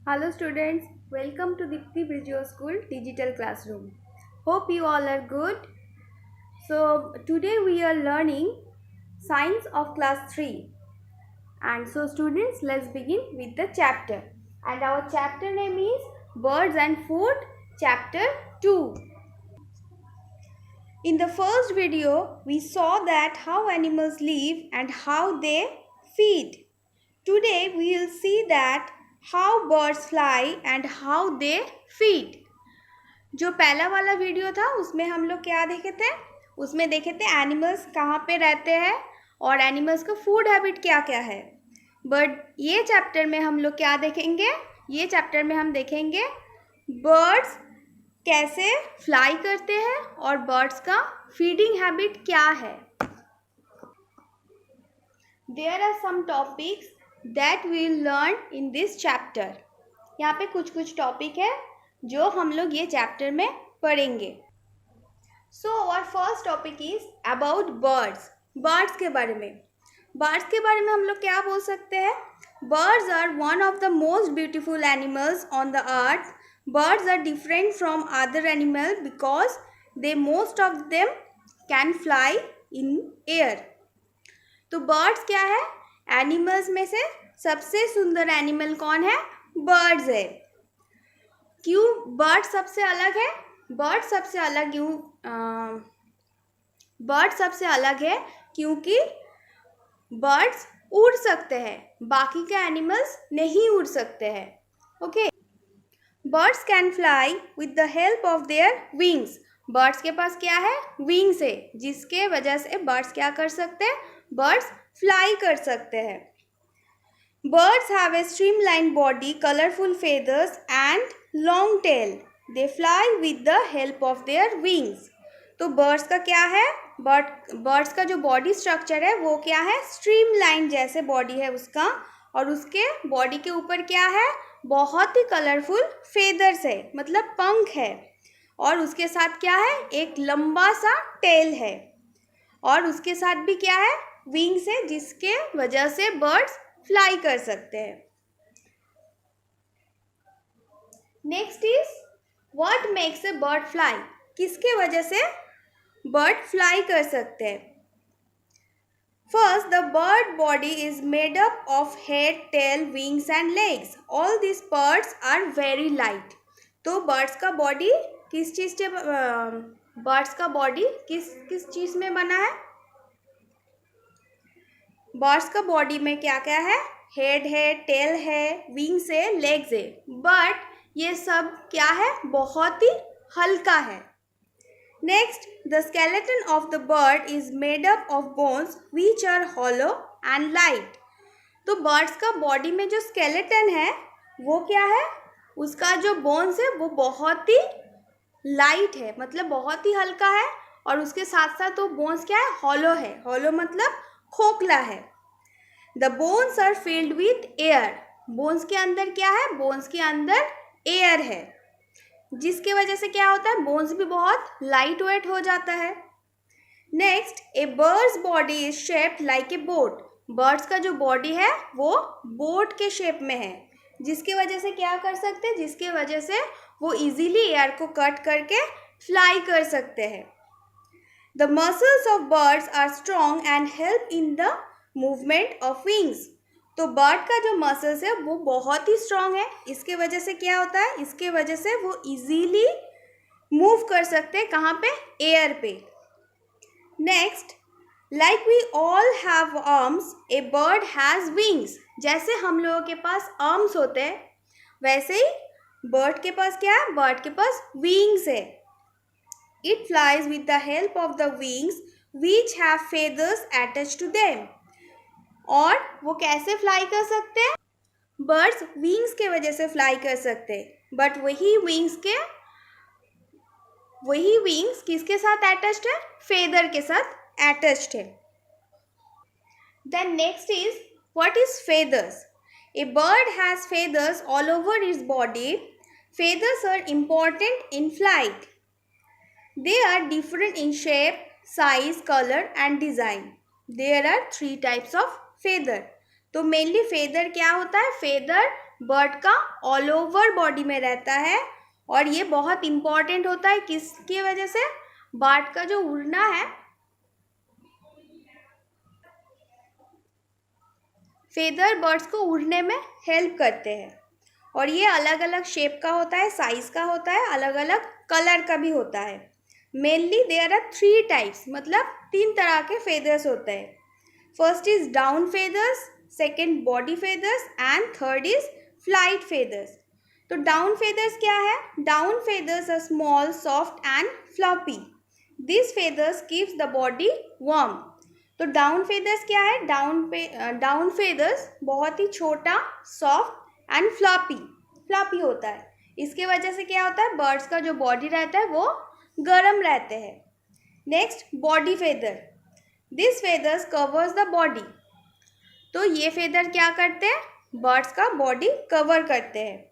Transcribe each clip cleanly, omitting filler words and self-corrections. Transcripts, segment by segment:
Hello students, welcome to Dipti Bridgeo School Digital Classroom. Hope you all are good. So today we are learning Science of Class 3. And so students, let's begin with the chapter. And our chapter name is Birds and Food, Chapter 2. In the first video, we saw that how animals live and how they feed. Today we will see that how birds fly and how they feed. जो पहला वाला video था उसमें हम लोग क्या देखे थे, उसमें देखे थे एनिमल्स कहाँ पे रहते हैं और एनिमल्स का फूड हैबिट क्या क्या है. बट ये चैप्टर में हम लोग क्या देखेंगे, ये चैप्टर में हम देखेंगे बर्ड्स कैसे फ्लाई करते हैं और बर्ड्स का फीडिंग हैबिट क्या है. There are some topics that we will learn in this chapter. यहाँ पे कुछ कुछ टॉपिक है जो हम लोग ये चैप्टर में पढ़ेंगे. So our first topic is about birds. Birds के बारे में हम लोग क्या बोल सकते हैं. Birds are one of the most beautiful animals on the earth. Birds are different from other animal because they most of them can fly in air. तो बर्ड्स क्या है, एनिमल्स में से सबसे सुंदर एनिमल कौन है, बर्ड्स है. क्यों बर्ड सबसे अलग है, बर्ड सबसे अलग है क्योंकि बर्ड्स उड़ सकते हैं, बाकी के एनिमल्स नहीं उड़ सकते हैं. Okay, birds can fly with the help of their wings. Birds के पास क्या है, विंग्स है, जिसके वजह से बर्ड्स क्या कर सकते हैं, बर्ड्स फ्लाई कर सकते हैं. Birds have a streamlined body, colorful feathers and long tail. They fly with the help of their wings. तो birds का क्या है, birds का जो body structure है वो क्या है, streamlined जैसे body है उसका, और उसके body के ऊपर क्या है, बहुत ही colorful feathers है, मतलब पंख है, और उसके साथ क्या है, एक लंबा सा tail है, और उसके साथ भी क्या है, wings है, जिसके वजह से birds फ्लाई कर सकते हैं. Next is what makes a bird fly. किसके वजह से बर्ड फ्लाई कर सकते हैं. First, the bird body is made up of head, tail, wings and legs. All this parts are very light. तो बर्ड्स का बॉडी किस चीज़ से किस चीज़ में बना है, बर्ड्स का बॉडी में क्या क्या है, हेड है, टेल है, विंग्स है, लेग्स है, बट ये सब क्या है, बहुत ही हल्का है. Next, the skeleton of the bird is made up of bones which are hollow and light. तो बर्ड्स का बॉडी में जो स्केलेटन है वो क्या है, उसका जो बोन्स है वो बहुत ही लाइट है, मतलब बहुत ही हल्का है, और उसके साथ साथ वो बोन्स क्या है, हॉलो है. हॉलो मतलब खोखला है. The bones are filled with air. Bones के अंदर क्या है, बोन्स के अंदर एयर है, जिसके वजह से क्या होता है, बोन्स भी बहुत लाइट वेट हो जाता है. Next, A birds body is shaped like a boat. Birds का जो बॉडी है वो बोट के शेप में है, जिसके वजह से क्या कर सकते हैं, जिसके वजह से वो इजीली एयर को कट करके फ्लाई कर सकते हैं. The muscles of birds are strong and help in the movement of wings. तो बर्ड का जो मसल्स है वो बहुत ही स्ट्रॉन्ग है, इसके वजह से क्या होता है, इसके वजह से वो इजीली मूव कर सकते हैं, कहाँ पे, एयर पे. Next, like we all have arms, a bird has wings. जैसे हम लोगों के पास आर्म्स होते हैं वैसे ही बर्ड के पास क्या है, बर्ड के पास विंग्स है. It flies with the help of the wings which have feathers attached to them. और वो कैसे फ्लाई कर सकते हैं, बर्ड्स विंग्स के वजह से फ्लाई कर सकते हैं, बट वही विंग्स किसके साथ अटैच्ड है, फेदर के साथ अटैच्ड है. Then next is what is feathers. A bird has feathers all over its body. Feathers are important in flight. They are different in shape, size, color and design. There are 3 types of feather. तो mainly feather क्या होता है, feather bird का all over body में रहता है और ये बहुत इम्पॉर्टेंट होता है किसकी वजह से? बर्ड का जो उड़ना है, फेदर बर्ड्स को उड़ने में हेल्प करते हैं और ये अलग अलग शेप का होता है, साइज का होता है, अलग अलग कलर का भी होता है। मेनली देयर आर 3 टाइप्स, मतलब 3 तरह के फेदर्स होते हैं। First is down feathers, second body feathers and third is flight feathers. तो डाउन फेदर्स क्या है? Down feathers are small, soft and floppy. This feathers keeps the body warm. तो down feathers क्या है? डाउन फेदर्स बहुत ही छोटा, soft and floppy होता है। इसके वजह से क्या होता है? बर्ड्स का जो बॉडी रहता है वो गर्म रहते हैं। Next body feather, this feathers covers the body. तो ये फेदर क्या करते हैं? बर्ड्स का बॉडी कवर करते हैं।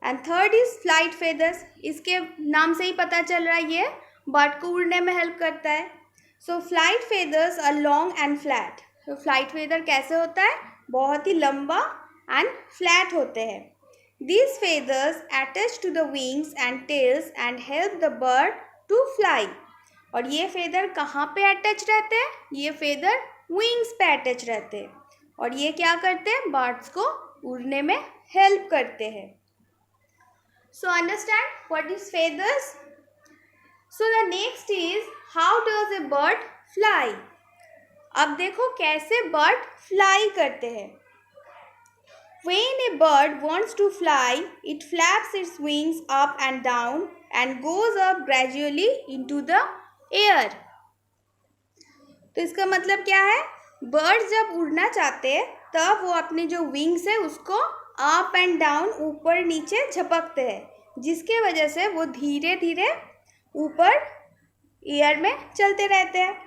And third is flight feathers, इसके नाम से ही पता चल रहा है ये बर्ड को उड़ने में हेल्प करता है। So flight feathers are long and flat. तो फ्लाइट फेदर कैसे होता है? बहुत ही लंबा एंड फ्लैट होते हैं। These feathers attach to the wings and tails and help the bird to fly. और ये फेदर कहाँ पे अटैच रहते हैं? ये फेदर विंग्स पे अटैच रहते हैं और ये क्या करते हैं? बर्ड्स को उड़ने में हेल्प करते हैं। So understand what is feathers? So the next is how does a bird fly? अब देखो कैसे बर्ड फ्लाई करते हैं। When a bird wants to fly, it flaps its wings up and down and goes up gradually into the air. तो इसका मतलब क्या है? बर्ड जब उड़ना चाहते हैं तब वो अपने जो विंग्स है उसको अप एंड डाउन, ऊपर नीचे झपकते हैं, जिसके वजह से वो धीरे धीरे ऊपर एयर में चलते रहते हैं।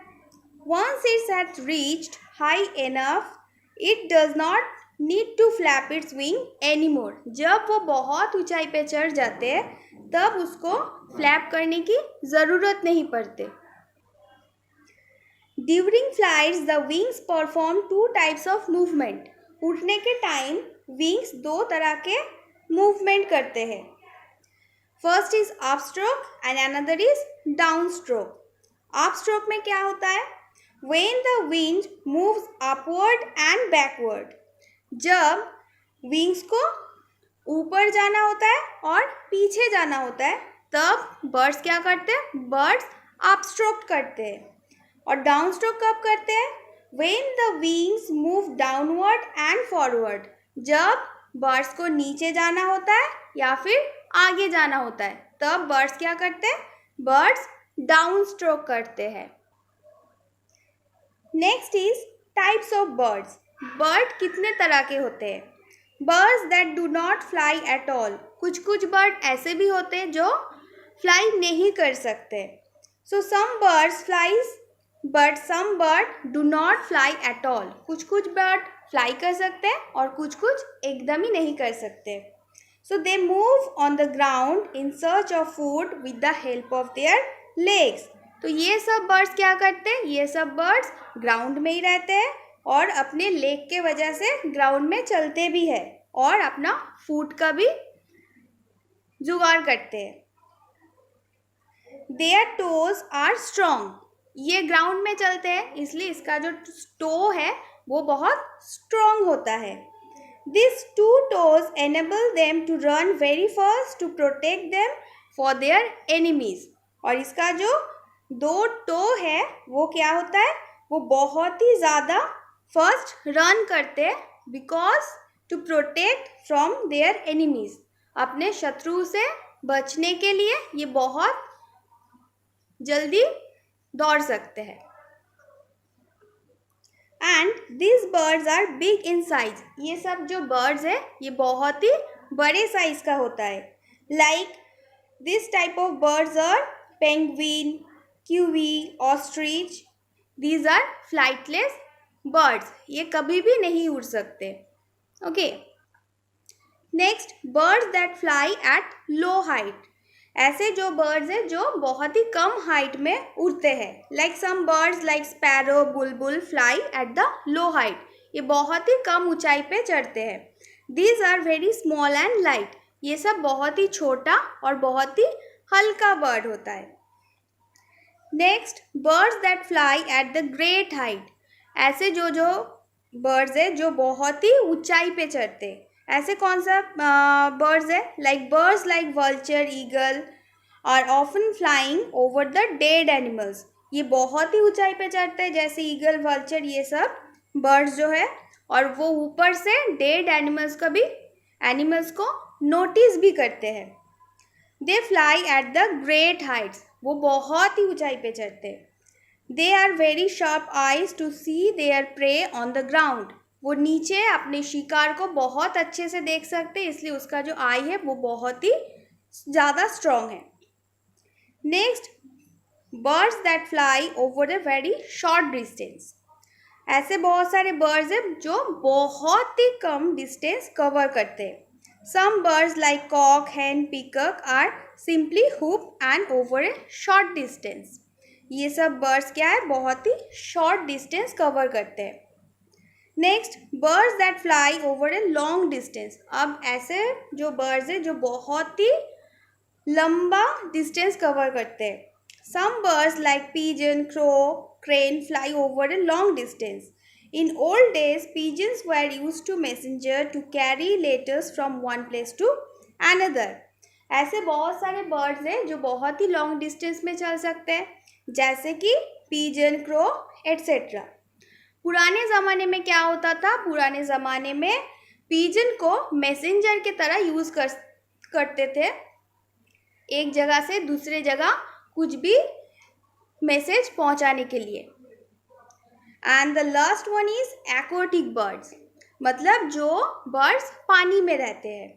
Once it has reached high enough, it does not need to flap its wing anymore. जब वो बहुत ऊंचाई पे चढ़ जाते हैं तब उसको फ्लैप करने की ज़रूरत नहीं पड़ती। During flights, the wings perform 2 types of movement. उड़ने के टाइम विंग्स 2 तरह के मूवमेंट करते हैं। First is up stroke and another is down stroke. Up stroke में क्या होता है? When the wing moves upward and backward. जब विंग्स को ऊपर जाना होता है और पीछे जाना होता है तब बर्ड्स क्या करते हैं? बर्ड्स अप स्ट्रोक करते हैं। और डाउन स्ट्रोक कब करते हैं? When the wings move downward and forward. जब बर्ड्स को नीचे जाना होता है या फिर आगे जाना होता है तब बर्ड्स क्या करते हैं? बर्ड्स डाउन स्ट्रोक करते हैं। Next is types of birds. Bird कितने तरह के होते हैं? Birds that do not fly at all. कुछ बर्ड ऐसे भी होते हैं जो फ्लाई नहीं कर सकते। So some birds flies but some bird do not fly at all. कुछ बर्ड फ्लाई कर सकते हैं और कुछ एकदम ही नहीं कर सकते। So they move on the ground in search of food with the help of their legs. तो ये सब बर्ड्स क्या करते हैं? ये सब बर्ड्स ग्राउंड में ही रहते हैं और अपने लेग के वजह से ग्राउंड में चलते भी है और अपना फूड का भी जुगाड़ करते हैं। Their toes are strong. ये ग्राउंड में चलते हैं इसलिए इसका जो टो है वो बहुत स्ट्रॉन्ग होता है। This 2 toes enable them to run very fast to protect them for their enemies. और इसका जो 2 टो है वो क्या होता है? वो बहुत ही ज़्यादा फर्स्ट रन करते हैं because to protect from their enemies. अपने शत्रु से बचने के लिए ये बहुत जल्दी दौड़ सकते हैं। And this birds are big in size. ये सब जो बर्ड्स है ये बहुत ही बड़े साइज का होता है। Like this type of birds are penguin, kiwi, ostrich. These are flightless birds. ये कभी भी नहीं उड़ सकते। Okay, next birds that fly at low height. ऐसे जो बर्ड्स हैं जो बहुत ही कम हाइट में उड़ते हैं। Like some birds like sparrow, bulbul fly at the low height. ये बहुत ही कम ऊंचाई पे चढ़ते हैं। These are very small and light. ये सब बहुत ही छोटा और बहुत ही हल्का बर्ड होता है. Next, birds that fly at the great height. ऐसे जो बर्ड्स है जो बहुत ही ऊंचाई पे चढ़ते हैं. ऐसे कौन सा बर्ड्स है? Like birds like vulture, eagle are often flying over the dead animals. ये बहुत ही ऊंचाई पे चढ़ते हैं, जैसे ईगल, वल्चर, ये सब बर्ड्स जो है. और वो ऊपर से डेड एनिमल्स को नोटिस भी करते हैं. They fly at the great heights. वो बहुत ही ऊंचाई पे चढ़ते हैं. They are very sharp eyes to see their prey on the ground. वो नीचे अपने शिकार को बहुत अच्छे से देख सकते हैं, इसलिए उसका जो आई है वो बहुत ही ज़्यादा स्ट्रॉन्ग है. Next, birds that fly over a very short distance. ऐसे बहुत सारे बर्ड्स हैं जो बहुत ही कम डिस्टेंस कवर करते हैं. Some birds like cock, hen, peacock are simply hop and over a short distance. ये सब बर्ड्स क्या है? बहुत ही शॉर्ट डिस्टेंस कवर करते हैं. Next, birds that fly over a long distance. अब ऐसे जो बर्ड्स हैं जो बहुत ही लंबा डिस्टेंस कवर करते हैं. Some birds like pigeon, crow, crane fly over a long distance. In old days, pigeons were used to messenger to carry letters from one place to another. ऐसे बहुत सारे बर्ड्स हैं जो बहुत ही लॉन्ग डिस्टेंस में चल सकते हैं, जैसे कि pigeon, crow, etc. पुराने ज़माने में क्या होता था? पुराने ज़माने में pigeon को मैसेंजर की तरह यूज़ करते थे, एक जगह से दूसरे जगह कुछ भी मैसेज पहुंचाने के लिए. And the last one is aquatic birds, मतलब जो बर्ड्स पानी में रहते हैं.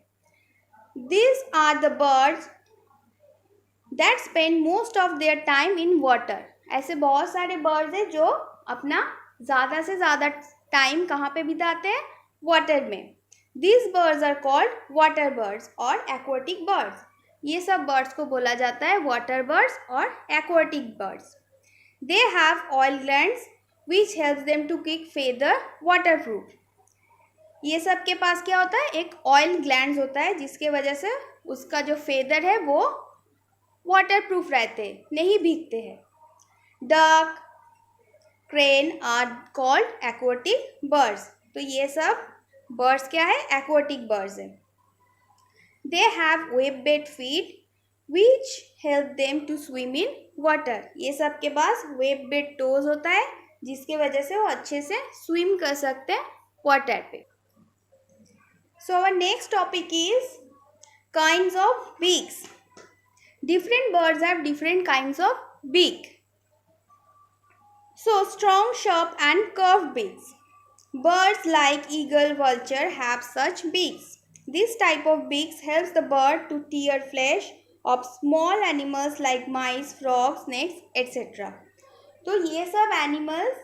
This are the birds that spend most of their time in water. ऐसे बहुत सारे बर्ड्स हैं जो अपना ज़्यादा से ज़्यादा टाइम कहाँ पे बिताते हैं? वाटर में. This birds are called water birds और एक्वाटिक बर्ड्स. ये सब बर्ड्स को बोला जाता है वाटर बर्ड्स और aquatic birds. They have oil glands which helps them to keep feather waterproof. ये सब के पास क्या होता है? एक ऑयल ग्लैंड्स होता है, जिसके वजह से उसका जो फेदर है वो वाटरप्रूफ रहते हैं, नहीं भीगते हैं. Duck, crane are called aquatic birds. तो ये सब बर्ड्स क्या है? एक्वाटिक बर्ड्स है. They have web-based feet which help them to swim in water. ये सब के पास web-based toes होता है, जिसके वजह से वो अच्छे से swim कर सकते हैं water पे. So our next topic is kinds of beaks. Different birds have different kinds of beak. So strong, sharp and curved beaks. Birds like eagle, vulture have such beaks. This type of beaks helps the bird to tear flesh of small animals like mice, frogs, snakes, etc. तो ये सब animals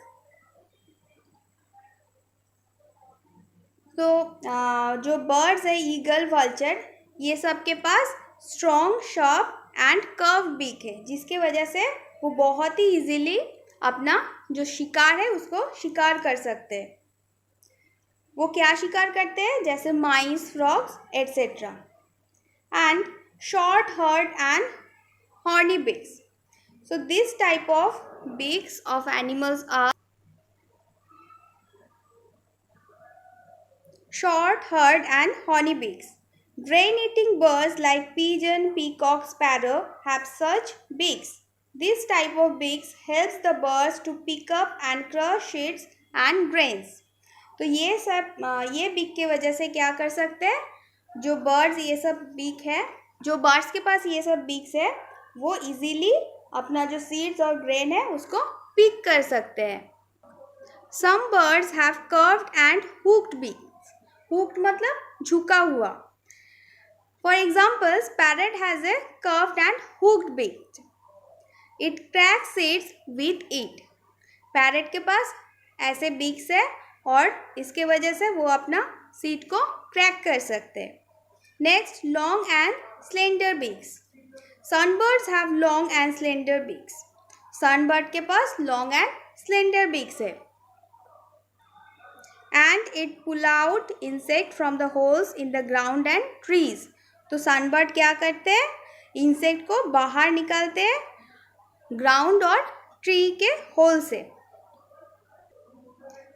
जो birds है, eagle, vulture, ये सब के पास strong, sharp and curve beak है, जिसके वजह से वो बहुत ही इजीली अपना जो शिकार है उसको शिकार कर सकते हैं. वो क्या शिकार करते हैं? जैसे mice, frogs etcetera. And short hard and horny beaks. So this type of beaks of animals are short, hard and horny beaks. Grain-eating birds like pigeon, peacock, sparrow have such beaks. This type of beaks helps the birds to pick up and crush seeds and grains. तो ये beak के वजह से क्या कर सकते हैं? जो बर्ड्स ये सब बीक है, जो बर्ड्स के पास ये सब बीक्स है, वो इजीली अपना जो सीड्स और ग्रेन है उसको पिक कर सकते हैं. Some birds have curved and hooked beaks. Hooked मतलब झुका हुआ. For example, parrot has a curved and hooked beak. It cracks seeds with it. Parrot के पास ऐसे बीक्स है और इसके वजह से वो अपना सीड को क्रैक कर सकते हैं. Next, long and slender beaks. Sunbirds have long and slender beaks. Sunbird के पास लॉन्ग एंड स्लेंडर बीक्स है. and it pull out insect from the holes in the ground and trees. तो sunbird क्या करते हैं, insect को बाहर निकालते हैं ग्राउंड और ट्री के होल से.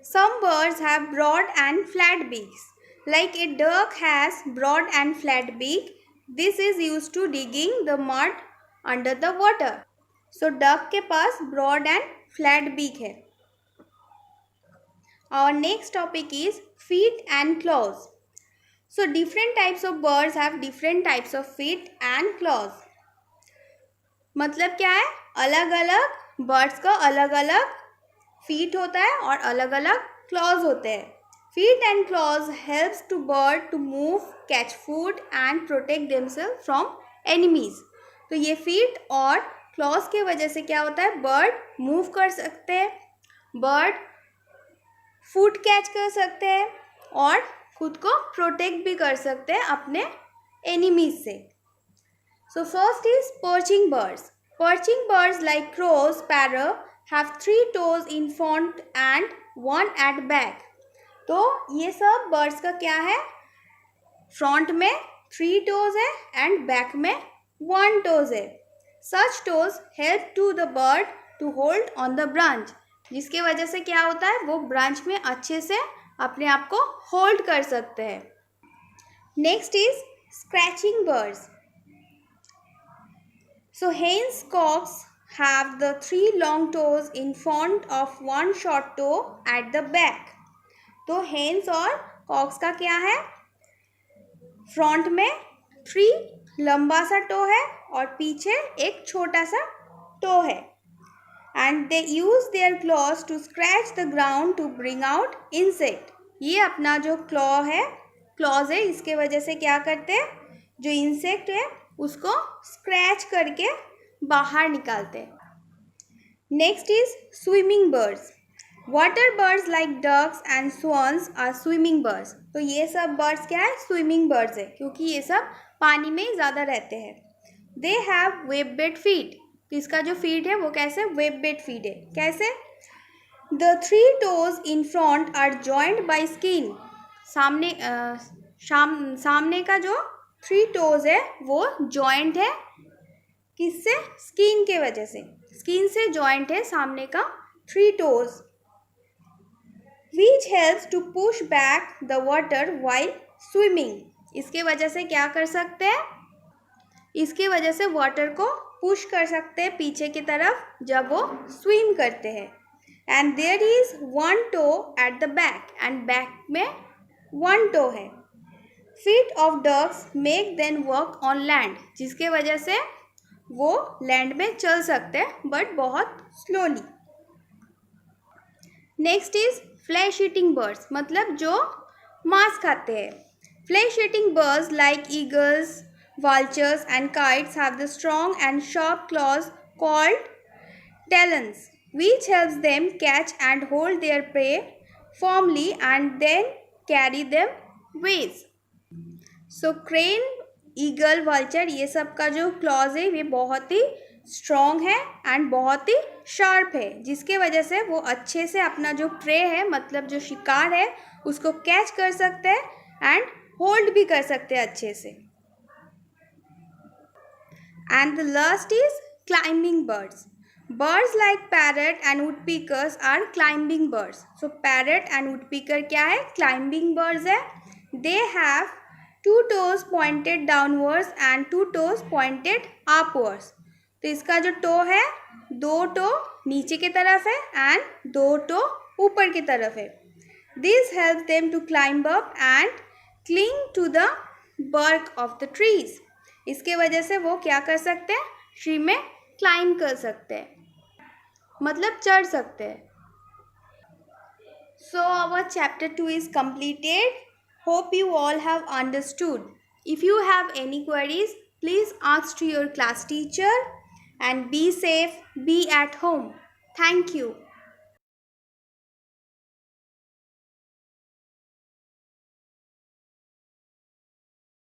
Some birds have broad and flat beaks. Like a duck has broad and flat beak. This is used to digging the mud under the water. So duck के पास broad and flat beak है. Our next topic is feet and claws. So different types of birds have different types of feet and claws. मतलब क्या है, अलग अलग birds का अलग अलग फीट होता है और अलग अलग क्लॉज होते हैं. Feet and claws helps to bird to move, catch food and protect themself from enemies. तो ये फीट और क्लॉज के वजह से क्या होता है, बर्ड मूव कर सकते हैं, बर्ड फूड कैच कर सकते हैं और खुद को प्रोटेक्ट भी कर सकते हैं अपने एनिमीज से. So first is perching birds. Perching birds like crows, parrot have 3 toes in front and 1 at back. तो ये सब बर्ड्स का क्या है, फ्रंट में 3 toes है एंड बैक में 1 toes है. Such toes help to the bird to hold on the branch. जिसके वजह से क्या होता है, वो ब्रांच में अच्छे से अपने आप को होल्ड कर सकते हैं. Next is scratching birds. So hens, cocks have the 3 long toes in front of 1 short toe at the back. तो hens और cocks का क्या है, फ्रंट में 3 लंबा सा टो है और पीछे एक छोटा सा टो है. And they use their claws to scratch the ground to bring out insect. ये अपना जो क्लॉज है, इसके वजह से क्या करते हैं, जो इंसेक्ट है उसको स्क्रैच करके बाहर निकालते हैं. Next is swimming birds. Water birds like ducks and swans are swimming birds. तो ये सब बर्ड्स क्या है, स्विमिंग बर्ड्स है, क्योंकि ये सब पानी में ज़्यादा रहते हैं. They have web bed feet. तो इसका जो फीट है वो कैसे, वेब बेड फीट है. कैसे, the 3 toes in front are joined by skin. सामने का जो 3 toes है वो जॉइंट है, किससे, स्किन के वजह से. स्किन से जॉइंट है सामने का 3 toes, which helps to push back the water while swimming. इसके वजह से क्या कर सकते हैं, इसके वजह से वाटर को पुश कर सकते हैं पीछे की तरफ जब वो स्विम करते हैं. And there is 1 toe at the back and back में 1 toe है. Feet of ducks make then work on land. जिसके वजह से वो लैंड में चल सकते हैं बट बहुत slowly. Next is flesh eating birds, मतलब जो मांस खाते हैं. Flesh eating birds like eagles, vultures and kites have the strong and sharp claws called talons, which helps them catch and hold their prey firmly and then carry them ways. So crane, eagle, vulture, ये सब का जो clause है ये बहुत ही strong है and बहुत ही sharp है, जिसके वजह से वो अच्छे से अपना जो प्रे है, मतलब जो शिकार है, उसको कैच कर सकते हैं एंड होल्ड भी कर सकते हैं अच्छे से. And the last is climbing birds. Birds like parrot and woodpeckers are climbing birds. So parrot and woodpecker क्या है, climbing birds है. They have 2 toes pointed downwards and 2 toes pointed upwards. तो इसका जो टो है, 2 टो नीचे की तरफ है एंड 2 टो ऊपर की तरफ है. This helps them to climb up and cling to the bark of the trees. इसके वजह से वो क्या कर सकते हैं, ट्री में क्लाइंब कर सकते हैं, मतलब चढ़ सकते हैं. So our chapter 2 is completed. Hope you all have understood. If you have any queries, please ask to your class teacher and be safe, be at home. Thank you.